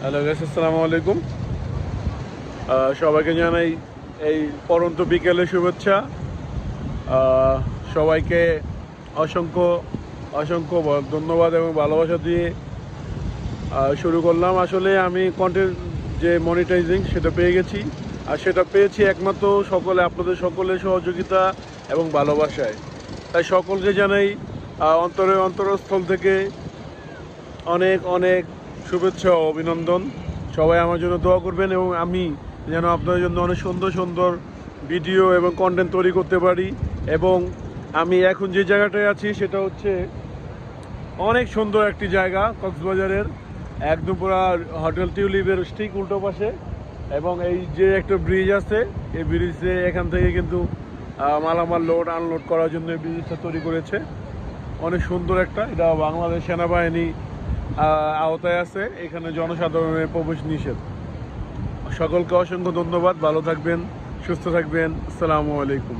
Hello guys, আসসালামু আলাইকুম। সবাইকে জানাই এই পরন্ত বিকেলে শুভেচ্ছা। সবাইকে অসংখ্য অসংখ্য ধন্যবাদ এবং ভালোবাসা দিয়ে শুরু করলাম। আসলে আমি কন্টেন্ট যে মনিটাইজিং সেটা পেয়ে গেছি, আর সেটা পেয়েছি একমাত্র আপনাদের সকলের সহযোগিতা এবং ভালোবাসায়। তাই সকলকে জানাই অন্তরস্থল থেকে অনেক অনেক শুভেচ্ছা ও অভিনন্দন। সবাই আমার জন্য দোয়া করবেন এবং আমি যেন আপনাদের জন্য অনেক সুন্দর সুন্দর ভিডিও এবং কন্টেন্ট তৈরি করতে পারি। এবং আমি এখন যে জায়গাটায় আছি সেটা হচ্ছে অনেক সুন্দর একটি জায়গা, কক্সবাজারের একদম পুরা হোটেল টিউলিপের ঠিক উল্টো পাশে। এবং এই যে একটা ব্রিজ আছে, এই ব্রিজে এখান থেকে কিন্তু মালামাল লোড আনলোড করার জন্য এই ব্রিজটা তৈরি করেছে। অনেক সুন্দর একটা, এটা বাংলাদেশ সেনাবাহিনী আওতায় আছে। এখানে জনসাধারণের প্রবেশ নিষেধ। সকলকে অসংখ্য ধন্যবাদ। ভালো থাকবেন, সুস্থ থাকবেন। আসসালামু আলাইকুম।